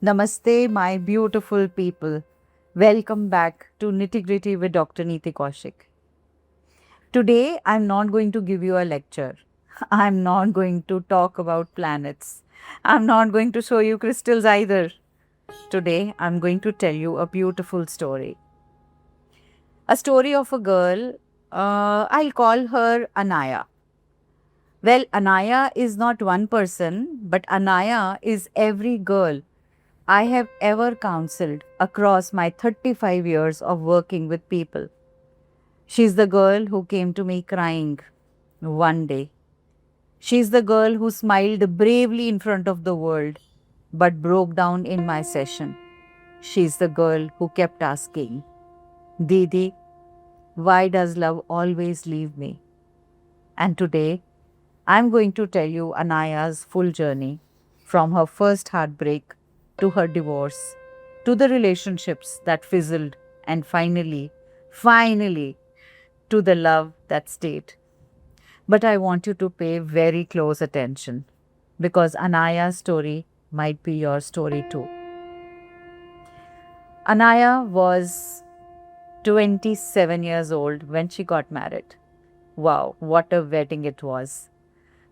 Namaste, my beautiful people. Welcome back to Nitty Gritty with Dr. Neeti Kaushik. Today, I'm not going to give you a lecture. I'm not going to talk about planets. I'm not going to show you crystals either. Today, I'm going to tell you a beautiful story. A story of a girl, I'll call her Anaya. Well, Anaya is not one person, but Anaya is every girl I have ever counseled across my 35 years of working with people. She's the girl who came to me crying one day. She's the girl who smiled bravely in front of the world but broke down in my session. She's the girl who kept asking, Didi, why does love always leave me? And today, I'm going to tell you Anaya's full journey from her first heartbreak to her divorce to the relationships that fizzled and finally, to the love that stayed. But I want you to pay very close attention because Anaya's story might be your story too. Anaya was 27 years old when she got married. Wow, what a wedding it was.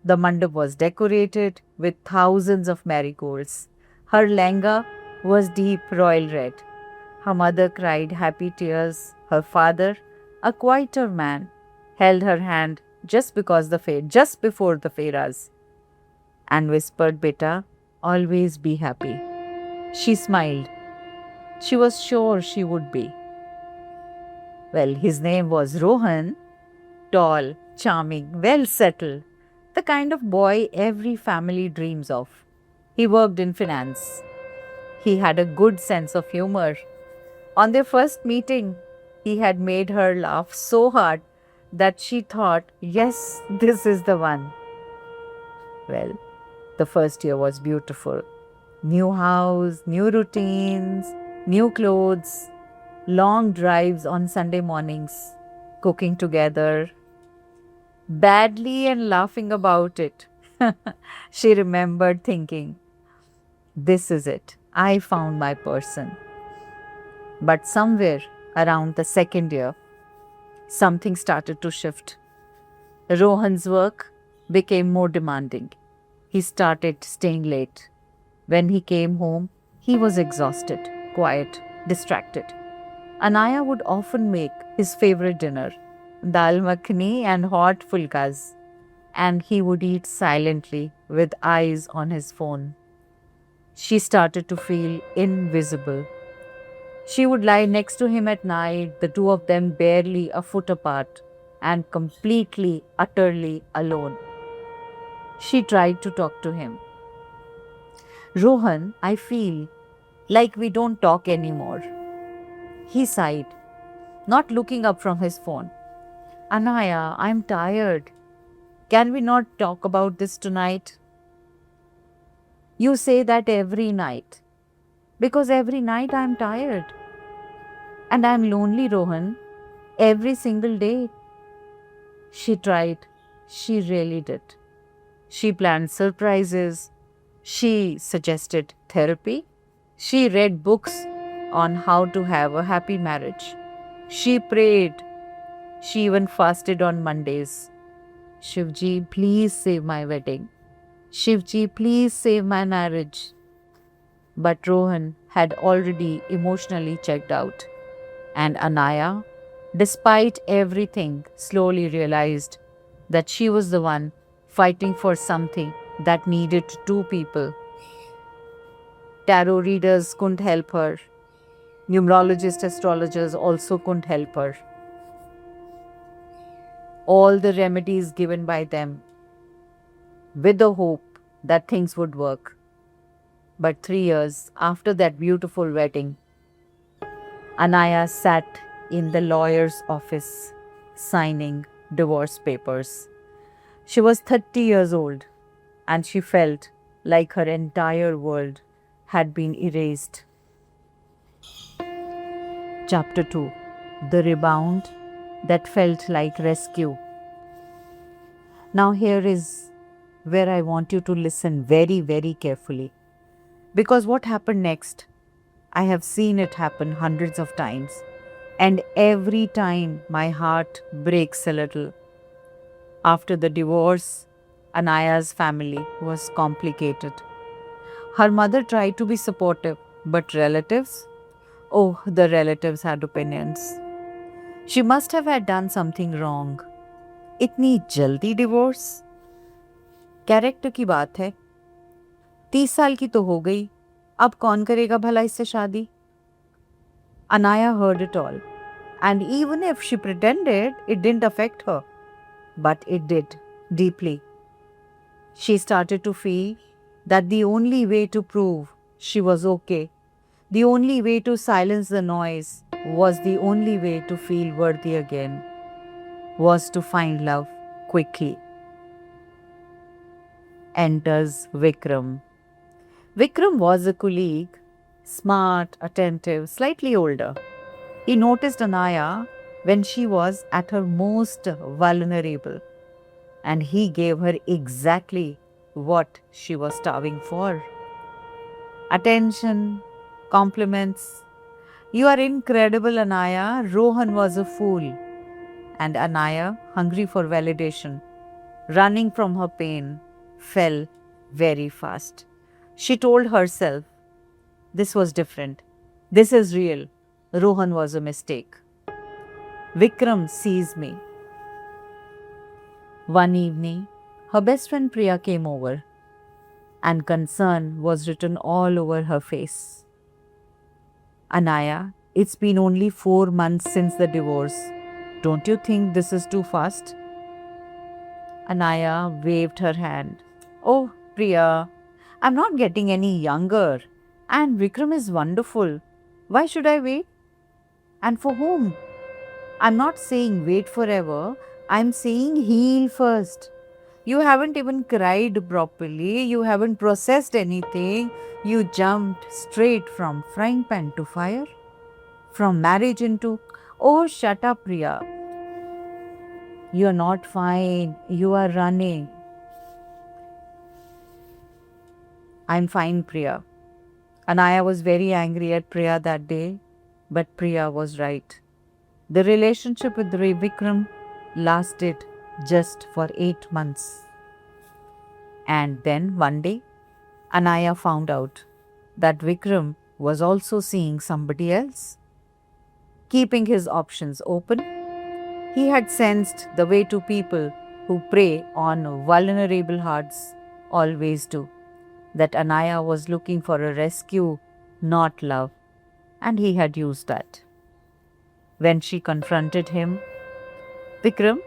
The mandap was decorated with thousands of marigolds. Her lehenga was deep royal red. Her mother cried happy tears. Her father, a quieter man, held her hand just before the fairas and whispered, Beta, always be happy. She smiled. She was sure she would be. Well, his name was Rohan, tall, charming, well settled, the kind of boy every family dreams of. He worked in finance. He had a good sense of humor. On their first meeting, he had made her laugh so hard that she thought, yes, this is the one. Well, the first year was beautiful. New house, new routines, new clothes, long drives on Sunday mornings, cooking together, badly and laughing about it. She remembered thinking, this is it. I found my person. But somewhere around the second year, something started to shift. Rohan's work became more demanding. He started staying late. When he came home, he was exhausted, quiet, distracted. Anaya would often make his favorite dinner, dal makhani and hot fulkas, and he would eat silently with eyes on his phone. She started to feel invisible. She would lie next to him at night, the two of them barely a foot apart and completely, utterly alone. She tried to talk to him. Rohan, I feel like we don't talk anymore. He sighed, not looking up from his phone. Anaya, I'm tired. Can we not talk about this tonight? You say that every night. Because every night I'm tired. And I'm lonely, Rohan. Every single day. She tried. She really did. She planned surprises. She suggested therapy. She read books on how to have a happy marriage. She prayed. She even fasted on Mondays. Shivji, please save my wedding. Shivji, please save my marriage. But Rohan had already emotionally checked out. And Anaya, despite everything, slowly realized that she was the one fighting for something that needed two people. Tarot readers couldn't help her. Numerologists, astrologers also couldn't help her. All the remedies given by them with the hope that things would work. But 3 years after that beautiful wedding, Anaya sat in the lawyer's office signing divorce papers. She was 30 years old and she felt like her entire world had been erased. Chapter 2: The Rebound That Felt Like Rescue. Now, here is where I want you to listen very, very carefully. Because what happened next, I have seen it happen hundreds of times. And every time my heart breaks a little. After the divorce, Anaya's family was complicated. Her mother tried to be supportive, but relatives? Oh, the relatives had opinions. She must have had done something wrong. इतनी जल्दी divorce? Character की बात है. 30 साल की तो हो गई. अब कौन करेगा भला इससे शादी? Anaya heard it all. And even if she pretended, it didn't affect her. But it did, deeply. She started to feel that the only way to prove she was okay, the only way to silence the noise, was the only way to feel worthy again, was to find love quickly. Enters Vikram. Vikram was a colleague, smart, attentive, slightly older. He noticed Anaya when she was at her most vulnerable, and he gave her exactly what she was starving for. Attention, compliments. You are incredible, Anaya. Rohan was a fool. And Anaya, hungry for validation, running from her pain, fell very fast. She told herself, this was different. This is real. Rohan was a mistake. Vikram sees me. One evening, her best friend Priya came over, and concern was written all over her face. Anaya, it's been only 4 months since the divorce. Don't you think this is too fast? Anaya waved her hand. Oh, Priya, I'm not getting any younger, and Vikram is wonderful. Why should I wait? And for whom? I'm not saying wait forever, I'm saying heal first. You haven't even cried properly, you haven't processed anything, you jumped straight from frying pan to fire, from marriage into, oh, shut up, Priya. You're not fine, you are running. I'm fine, Priya. Anaya was very angry at Priya that day, but Priya was right. The relationship with Vikram lasted just for 8 months. And then one day, Anaya found out that Vikram was also seeing somebody else, keeping his options open. He had sensed the way two people who prey on vulnerable hearts always do, that Anaya was looking for a rescue, not love, and he had used that. When she confronted him, Vikram,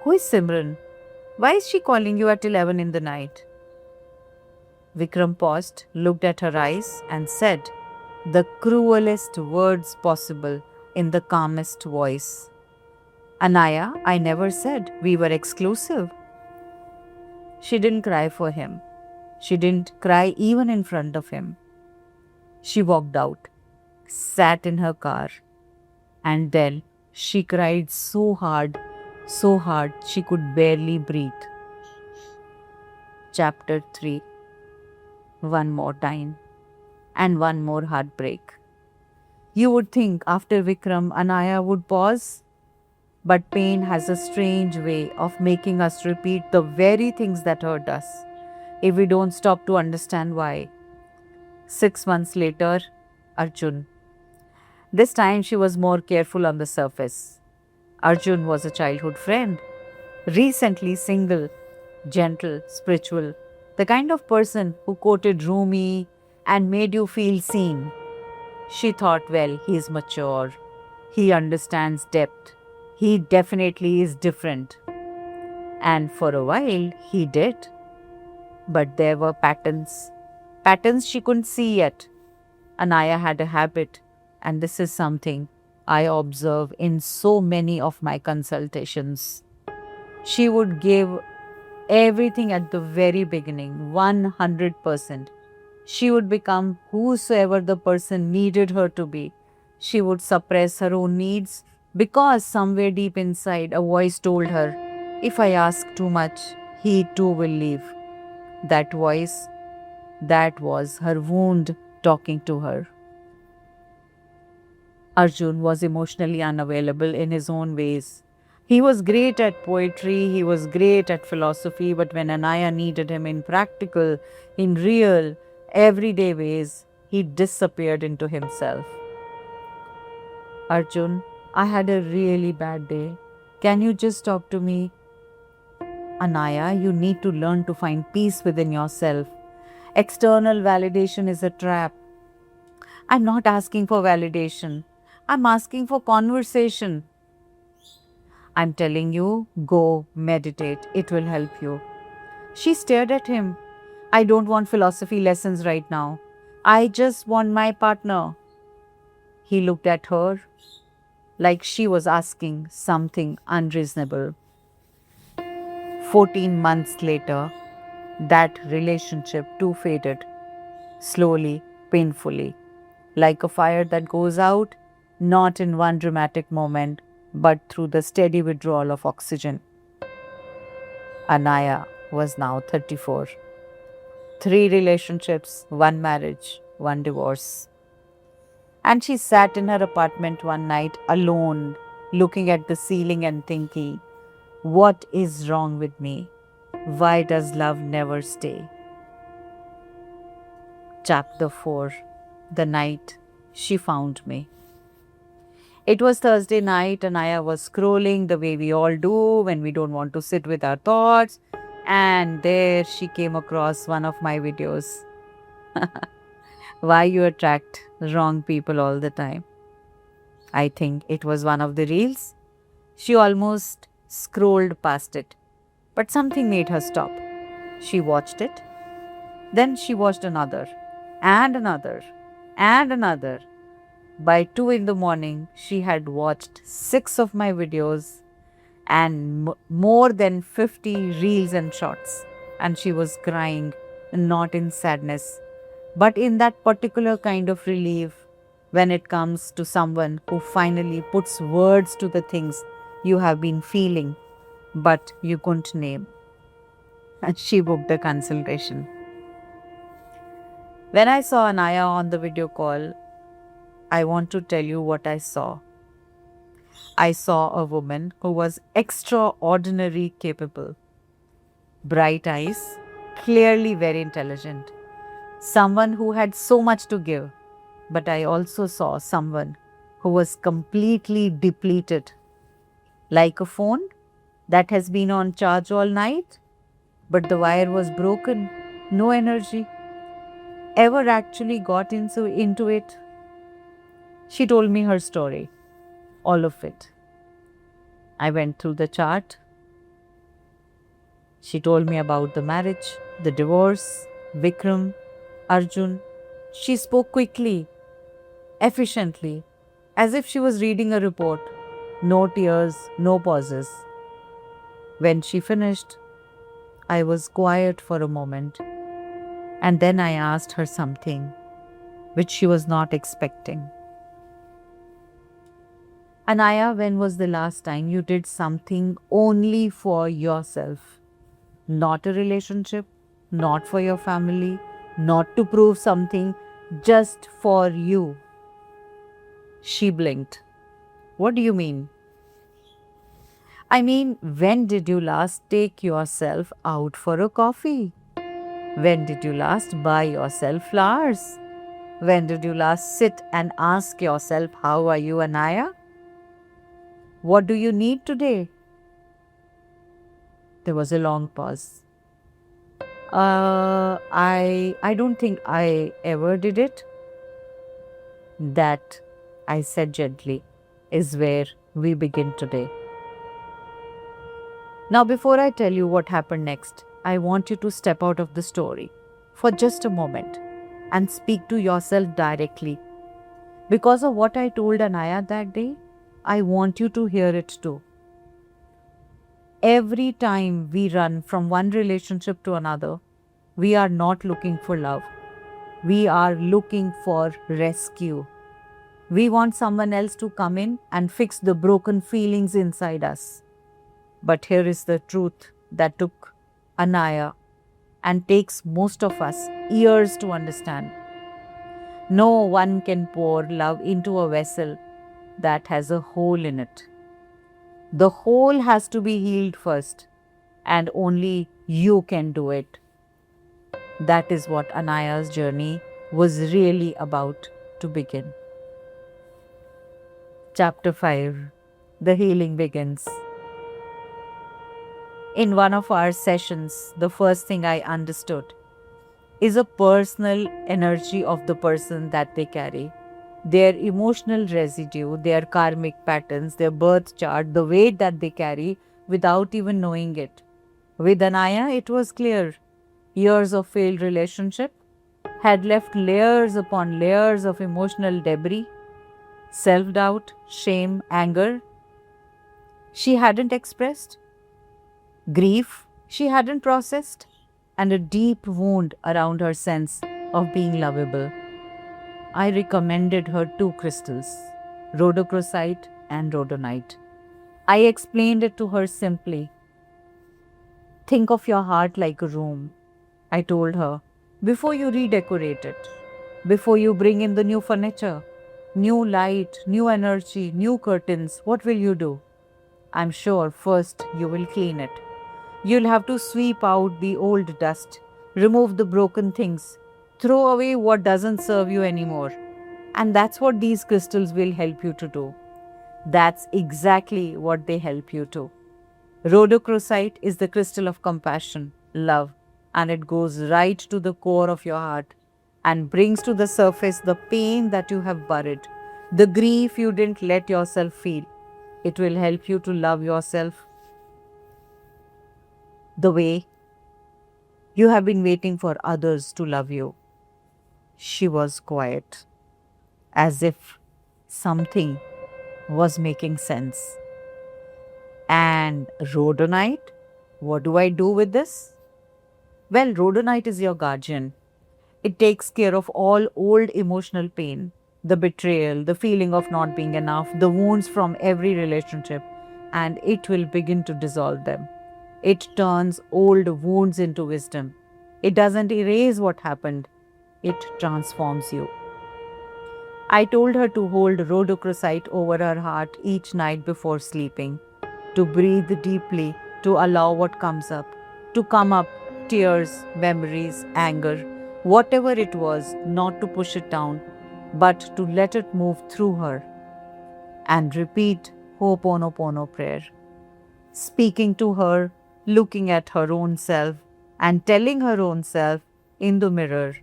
who is Simran? Why is she calling you at 11 in the night? Vikram paused, looked at her eyes, and said the cruelest words possible in the calmest voice. Anaya, I never said we were exclusive. She didn't cry for him. She didn't cry even in front of him. She walked out, sat in her car, and then she cried so hard she could barely breathe. Chapter 3. One more time, and one more heartbreak. You would think after Vikram, Anaya would pause, but pain has a strange way of making us repeat the very things that hurt us if we don't stop to understand why. 6 months later, Arjun. This time she was more careful on the surface. Arjun was a childhood friend, recently single, gentle, spiritual, the kind of person who quoted Rumi and made you feel seen. She thought, well, he is mature, he understands depth, he definitely is different. And for a while, he did. But there were patterns she couldn't see yet. Anaya had a habit, and this is something I observe in so many of my consultations. She would give everything at the very beginning, 100%. She would become whosoever the person needed her to be. She would suppress her own needs because somewhere deep inside a voice told her, if I ask too much, he too will leave. That voice, That was her wound talking to her. Arjun was emotionally unavailable in his own ways. He was great at poetry, he was great at philosophy, but when Anaya needed him in practical, in real, everyday ways, he disappeared into himself. Arjun, I had a really bad day. Can you just talk to me? Anaya, you need to learn to find peace within yourself. External validation is a trap. I'm not asking for validation. I'm asking for conversation. I'm telling you, go meditate. It will help you. She stared at him. I don't want philosophy lessons right now. I just want my partner. He looked at her like she was asking something unreasonable. 14 months later, that relationship too faded, slowly, painfully, like a fire that goes out, not in one dramatic moment, but through the steady withdrawal of oxygen. Anaya was now 34. 3 relationships, 1 marriage, 1 divorce. And she sat in her apartment one night alone, looking at the ceiling and thinking, what is wrong with me? Why does love never stay? Chapter 4. The night she found me. It was Thursday night and I was scrolling the way we all do when we don't want to sit with our thoughts. And there she came across one of my videos. Why you attract wrong people all the time. I think it was one of the reels. She almost scrolled past it, but something made her stop. She watched it. Then she watched another, and another, and another. By 2 in the morning, she had watched 6 of my videos and more than 50 reels and shorts. And she was crying, not in sadness, but in that particular kind of relief when it comes to someone who finally puts words to the things you have been feeling, but you couldn't name. And she booked a consultation. When I saw Anaya on the video call, I want to tell you what I saw. I saw a woman who was extraordinarily capable. Bright eyes, clearly very intelligent. Someone who had so much to give. But I also saw someone who was completely depleted. Like a phone that has been on charge all night, but the wire was broken. No energy. Ever actually got into it? She told me her story. All of it. I went through the chart. She told me about the marriage, the divorce, Vikram, Arjun. She spoke quickly, efficiently, as if she was reading a report. No tears, no pauses. When she finished, I was quiet for a moment, and then I asked her something which she was not expecting. Anaya, when was the last time you did something only for yourself? Not a relationship, not for your family, not to prove something, just for you. She blinked. What do you mean? I mean, when did you last take yourself out for a coffee? When did you last buy yourself flowers? When did you last sit and ask yourself, how are you, Anaya? What do you need today? There was a long pause. I don't think I ever did it. That, I said gently, is where we begin today. Now, before I tell you what happened next, I want you to step out of the story for just a moment and speak to yourself directly. Because of what I told Anaya that day, I want you to hear it too. Every time we run from one relationship to another, we are not looking for love. We are looking for rescue. We want someone else to come in and fix the broken feelings inside us. But here is the truth that took Anaya and takes most of us years to understand. No one can pour love into a vessel that has a hole in it. The hole has to be healed first, and only you can do it. That is what Anaya's journey was really about to begin. Chapter 5. The Healing Begins. In one of our sessions, the first thing I understood is a personal energy of the person that they carry. Their emotional residue, their karmic patterns, their birth chart, the weight that they carry without even knowing it. With Anaya, it was clear. Years of failed relationship had left layers upon layers of emotional debris, self-doubt, shame, anger she hadn't expressed, grief she hadn't processed, and a deep wound around her sense of being lovable. I recommended her two crystals, rhodochrosite and rhodonite. I explained it to her simply. Think of your heart like a room, I told her, before you redecorate it, before you bring in the new furniture, new light, new energy, new curtains, what will you do? I'm sure first you will clean it. You'll have to sweep out the old dust, remove the broken things, throw away what doesn't serve you anymore. And that's what these crystals will help you to do. That's exactly what they help you to. Rhodochrosite is the crystal of compassion, love, and it goes right to the core of your heart and brings to the surface the pain that you have buried, the grief you didn't let yourself feel. It will help you to love yourself the way you have been waiting for others to love you. She was quiet, as if something was making sense. And rhodonite? What do I do with this? Well, rhodonite is your guardian. It takes care of all old emotional pain, the betrayal, the feeling of not being enough, the wounds from every relationship, and it will begin to dissolve them. It turns old wounds into wisdom. It doesn't erase what happened, it transforms you. I told her to hold rhodochrosite over her heart each night before sleeping, to breathe deeply, to allow what comes up, to come up tears, memories, anger, whatever it was, not to push it down, but to let it move through her. And repeat Ho'oponopono prayer, speaking to her, looking at her own self, and telling her own self in the mirror,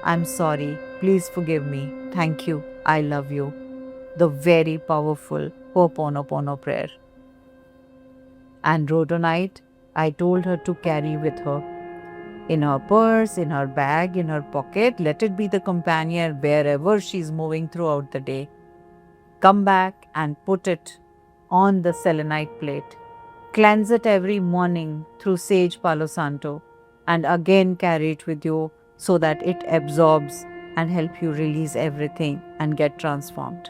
I'm sorry, please forgive me, thank you, I love you. The very powerful Ho'oponopono prayer. And rhodonite, I told her to carry with her. In her purse, in her bag, in her pocket, let it be the companion wherever she's moving throughout the day. Come back and put it on the selenite plate. Cleanse it every morning through sage Palo Santo, and again carry it with you so that it absorbs and help you release everything and get transformed.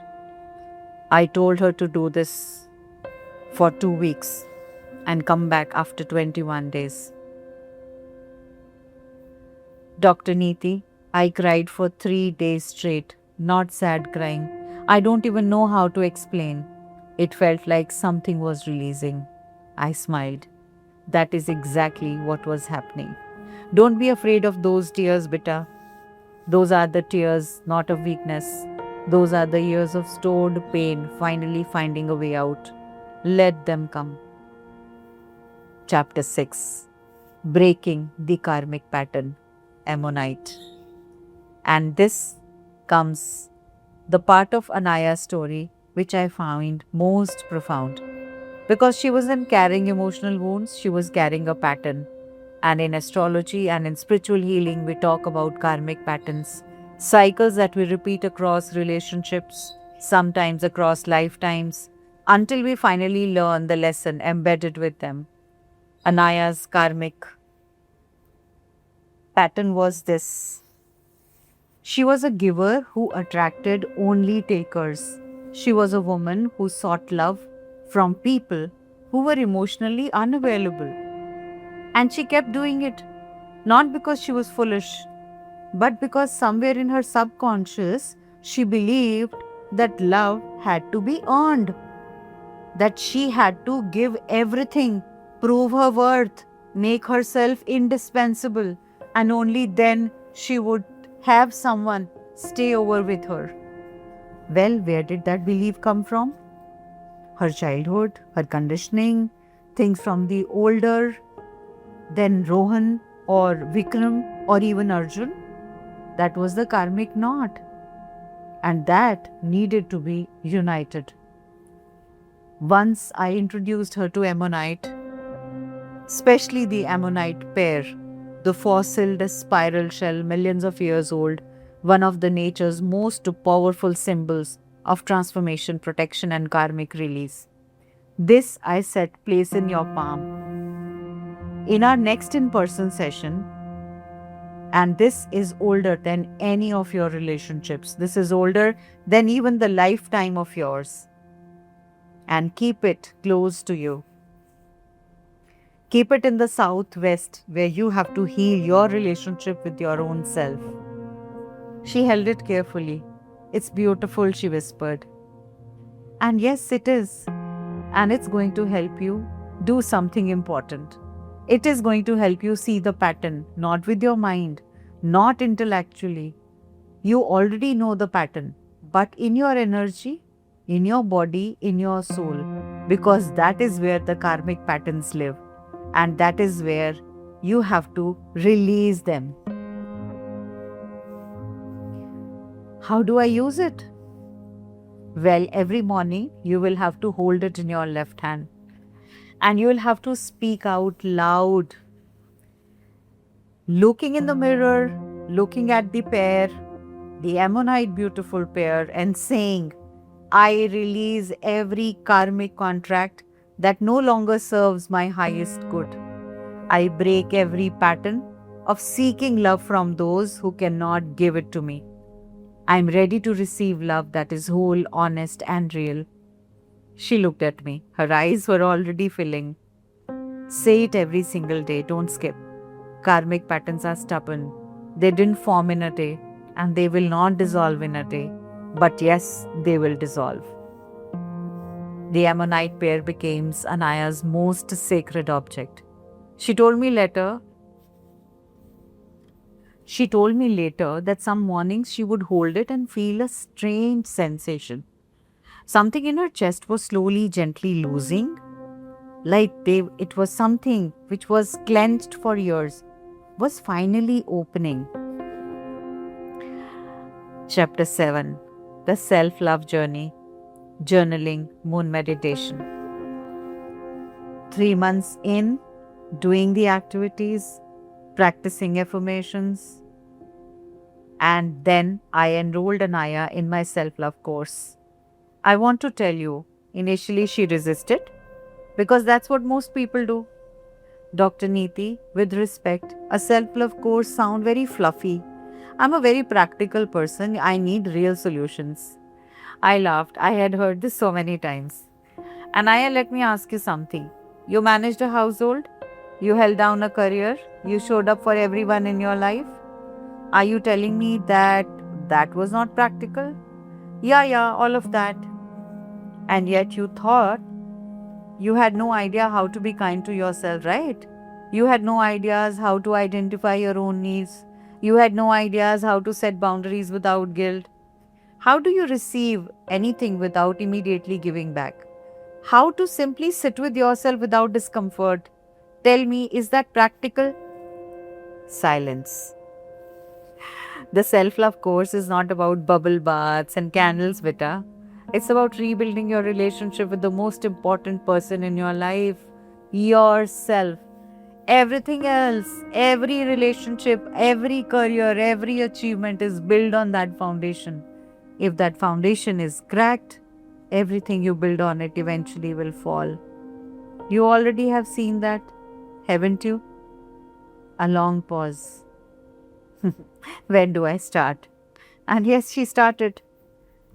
I told her to do this for 2 weeks and come back after 21 days. Dr. Neeti, I cried for 3 days straight, not sad crying. I don't even know how to explain. It felt like something was releasing. I smiled. That is exactly what was happening. Don't be afraid of those tears, Beta. Those are the tears, not of weakness. Those are the years of stored pain finally finding a way out. Let them come. Chapter 6. Breaking the Karmic Pattern, Ammonite. And this comes the part of Anaya's story which I found most profound. Because she wasn't carrying emotional wounds, she was carrying a pattern. And in astrology and in spiritual healing, we talk about karmic patterns, cycles that we repeat across relationships, sometimes across lifetimes, until we finally learn the lesson embedded with them. Anaya's karmic pattern was this. She was a giver who attracted only takers. She was a woman who sought love from people who were emotionally unavailable. And she kept doing it. Not because she was foolish, but because somewhere in her subconscious, she believed that love had to be earned, that she had to give everything, prove her worth, make herself indispensable, and only then she would have someone stay over with her. Well, where did that belief come from? Her childhood, her conditioning, things from the older, then Rohan or Vikram or even Arjun. That was the karmic knot, and that needed to be united. Once I introduced her to Ammonite, especially the Ammonite pear, the fossiled spiral shell, millions of years old, one of the nature's most powerful symbols of transformation, protection, and karmic release. This I said, place in your palm. In our next in person session, and this is older than any of your relationships, this is older than even the lifetime of yours, and keep it close to you. Keep it in the southwest where you have to heal your relationship with your own self. She held it carefully. It's beautiful, she whispered. And yes, it is. And it's going to help you do something important. It is going to help you see the pattern, not with your mind, not intellectually. You already know the pattern, but in your energy, in your body, in your soul, because that is where the karmic patterns live, and that is where you have to release them. How do I use it? Well, every morning you will have to hold it in your left hand, and you will have to speak out loud, looking in the mirror, looking at the pear, the Ammonite beautiful pear, and saying, I release every karmic contract that no longer serves my highest good. I break every pattern of seeking love from those who cannot give it to me. I am ready to receive love that is whole, honest, and real. She looked at me. Her eyes were already filling. Say it every single day, don't skip. Karmic patterns are stubborn. They didn't form in a day, and they will not dissolve in a day. But yes, they will dissolve. The Ammonite pear became Anaya's most sacred object. She told me later that some mornings she would hold it and feel a strange sensation. Something in her chest was slowly, gently losing, like it was something which was clenched for years, was finally opening. Chapter 7, The Self-Love Journey, Journaling, Moon Meditation. 3 months in, doing the activities, practicing affirmations, and then I enrolled Anaya in my self-love course. I want to tell you, initially she resisted because that's what most people do. Dr. Neeti, with respect, a self-love course sounds very fluffy. I'm a very practical person. I need real solutions. I laughed. I had heard this so many times. Anaya, let me ask you something. You managed a household? You held down a career? You showed up for everyone in your life? Are you telling me that that was not practical? Yeah, all of that. And yet you thought you had no idea how to be kind to yourself, right? You had no ideas how to identify your own needs. You had no ideas how to set boundaries without guilt. How do you receive anything without immediately giving back? How to simply sit with yourself without discomfort? Tell me, is that practical? Silence. The self-love course is not about bubble baths and candles, Vita. It's about rebuilding your relationship with the most important person in your life, yourself. Everything else, every relationship, every career, every achievement is built on that foundation. If that foundation is cracked, everything you build on it eventually will fall. You already have seen that, haven't you? A long pause. When do I start? And yes, she started.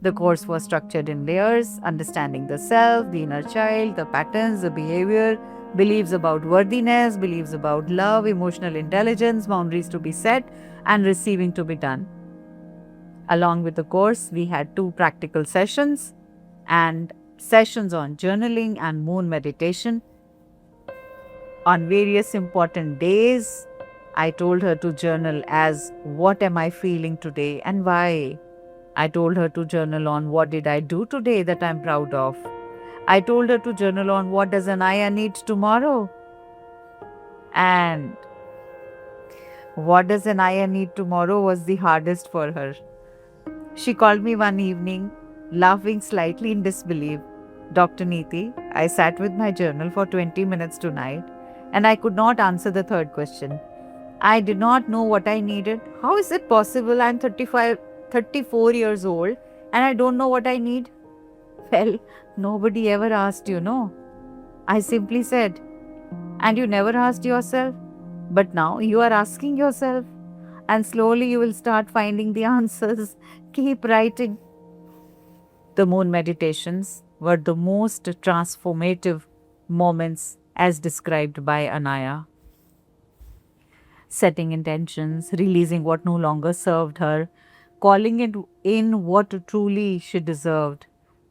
The course was structured in layers, understanding the self, the inner child, the patterns, the behavior, beliefs about worthiness, beliefs about love, emotional intelligence, boundaries to be set, and receiving to be done. Along with the course, we had 2 practical sessions and sessions on journaling and moon meditation. On various important days, I told her to journal as what am I feeling today and why. I told her to journal on what did I do today that I'm proud of. I told her to journal on what does Anaya need tomorrow and what does Anaya need tomorrow was the hardest for her. She called me one evening, laughing slightly in disbelief. Dr. Neeti, I sat with my journal for 20 minutes tonight and I could not answer the third question. I did not know what I needed. How is it possible I'm 34 years old and I don't know what I need? Well, nobody ever asked you, no. I simply said, and you never asked yourself. But now you are asking yourself, and slowly you will start finding the answers. Keep writing. The moon meditations were the most transformative moments as described by Anaya. Setting intentions, releasing what no longer served her, calling it in what truly she deserved.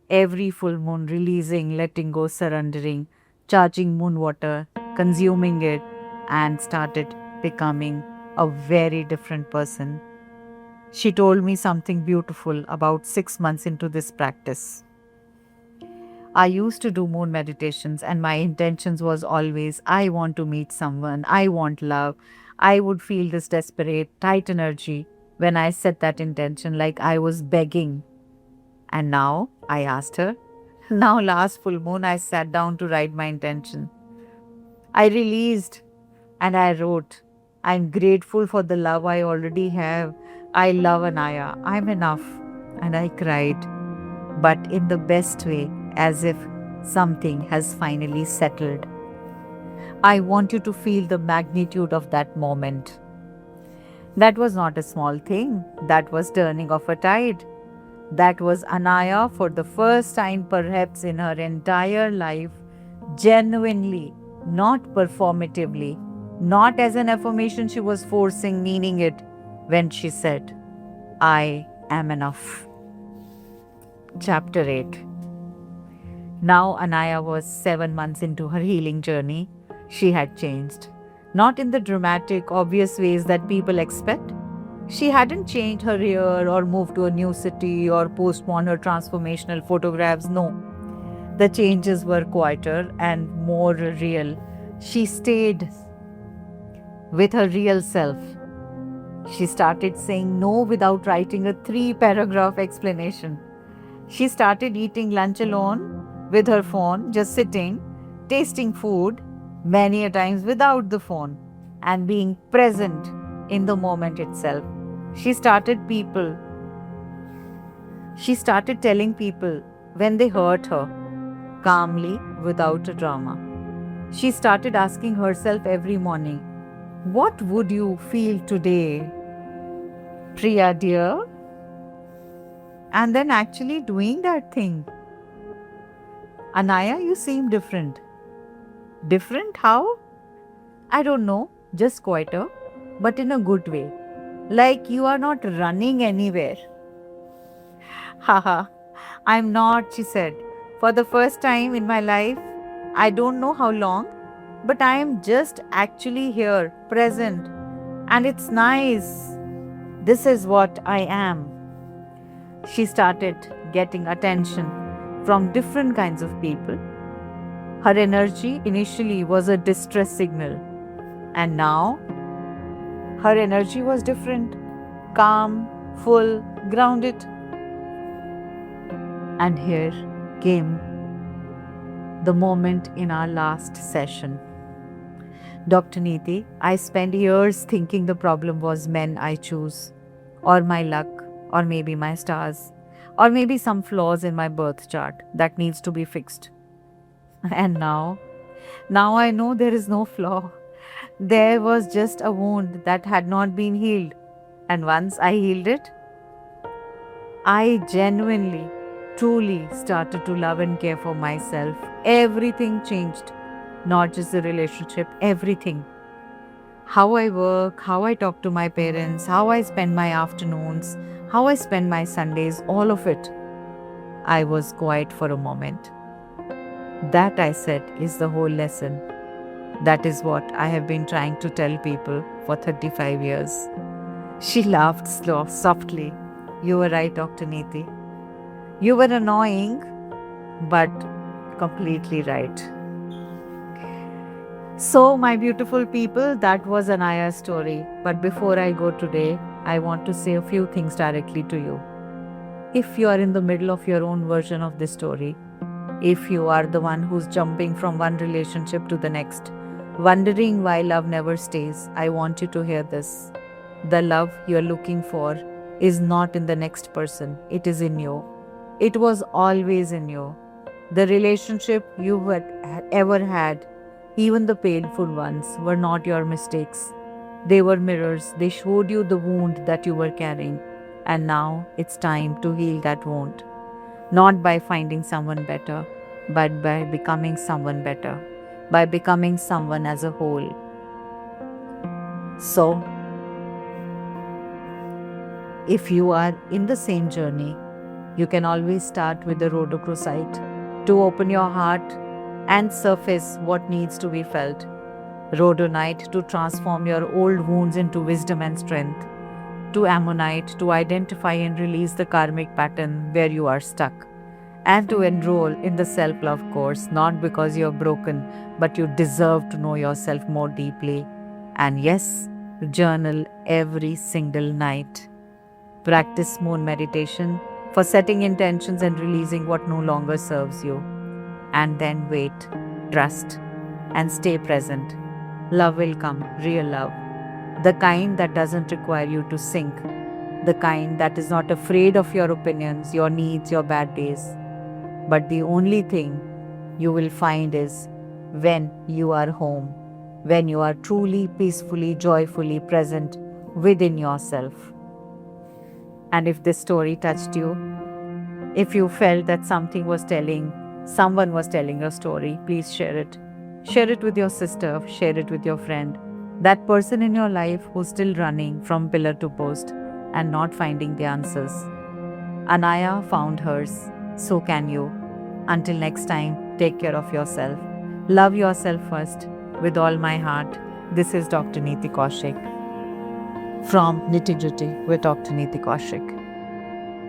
Every full moon, releasing, letting go, surrendering, charging moon water, consuming it, and started becoming a very different person. She told me something beautiful about 6 months into this practice. I used to do moon meditations and my intentions was always, I want to meet someone, I want love. I would feel this desperate, tight energy when I set that intention like I was begging. And now, I asked her, now last full moon I sat down to write my intention. I released and I wrote, I'm grateful for the love I already have. I love Anaya. I'm enough. And I cried, but in the best way, as if something has finally settled. I want you to feel the magnitude of that moment. That was not a small thing. That was turning of a tide. That was Anaya for the first time, perhaps in her entire life, genuinely, not performatively, not as an affirmation she was forcing, meaning it when she said, I am enough. Chapter 8. Now Anaya was 7 months into her healing journey. She had changed. Not in the dramatic, obvious ways that people expect. She hadn't changed her hair or moved to a new city or postponed her transformational photographs. No. The changes were quieter and more real. She stayed with her real self. She started saying no without writing a 3-paragraph explanation. She started eating lunch alone with her phone, just sitting, tasting food, many a times without the phone, and being present in the moment itself. She started telling people when they hurt her, calmly, without a drama. She started asking herself every morning, what would you feel today, Priya dear? And then actually doing that thing. Anaya, you seem different. Different how? I don't know, just quieter, but in a good way. Like you are not running anywhere. Haha, I'm not, she said. For the first time in my life, I don't know how long, but I am just actually here, present. And it's nice. This is what I am. She started getting attention from different kinds of people. Her energy initially was a distress signal, and now her energy was different, calm, full, grounded. And here came the moment in our last session. Dr. Neeti, I spent years thinking the problem was men I choose, or my luck, or maybe my stars, or maybe some flaws in my birth chart that needs to be fixed. And now I know there is no flaw. There was just a wound that had not been healed. And once I healed it, I genuinely, truly started to love and care for myself. Everything changed. not just the relationship, everything. How I work, how I talk to my parents, how I spend my afternoons, how I spend my Sundays, all of it. I was quiet for a moment. That, I said, is the whole lesson. That is what I have been trying to tell people for 35 years. She laughed softly. You were right, Dr. Neeti. You were annoying, but completely right. So, my beautiful people, that was Anaya's story. But before I go today, I want to say a few things directly to you. If you are in the middle of your own version of this story, if you are the one who's jumping from one relationship to the next, wondering why love never stays, I want you to hear this. The love you're looking for is not in the next person, it is in you. It was always in you. The relationship you had ever had, even the painful ones, were not your mistakes. They were mirrors. They showed you the wound that you were carrying. And now it's time to heal that wound. Not by finding someone better, but by becoming someone better. By becoming someone as a whole. So, if you are in the same journey, you can always start with the rhodochrosite to open your heart and surface what needs to be felt. Rhodonite to transform your old wounds into wisdom and strength. To ammonite to identify and release the karmic pattern where you are stuck. And to enroll in the self-love course, not because you're broken, but you deserve to know yourself more deeply. And yes, journal every single night. Practice moon meditation for setting intentions and releasing what no longer serves you. And then wait, trust, and stay present. Love will come, real love. The kind that doesn't require you to sink. The kind that is not afraid of your opinions, your needs, your bad days. But the only thing you will find is when you are home, when you are truly, peacefully, joyfully present within yourself. And if this story touched you, if you felt that someone was telling a story, please share it. Share it with your sister, share it with your friend. That person in your life who's still running from pillar to post and not finding the answers. Anaya found hers, so can you. Until next time, take care of yourself. Love yourself first. With all my heart, this is Dr. Neeti Kaushik from Nitty Gritty with Dr. Neeti Kaushik.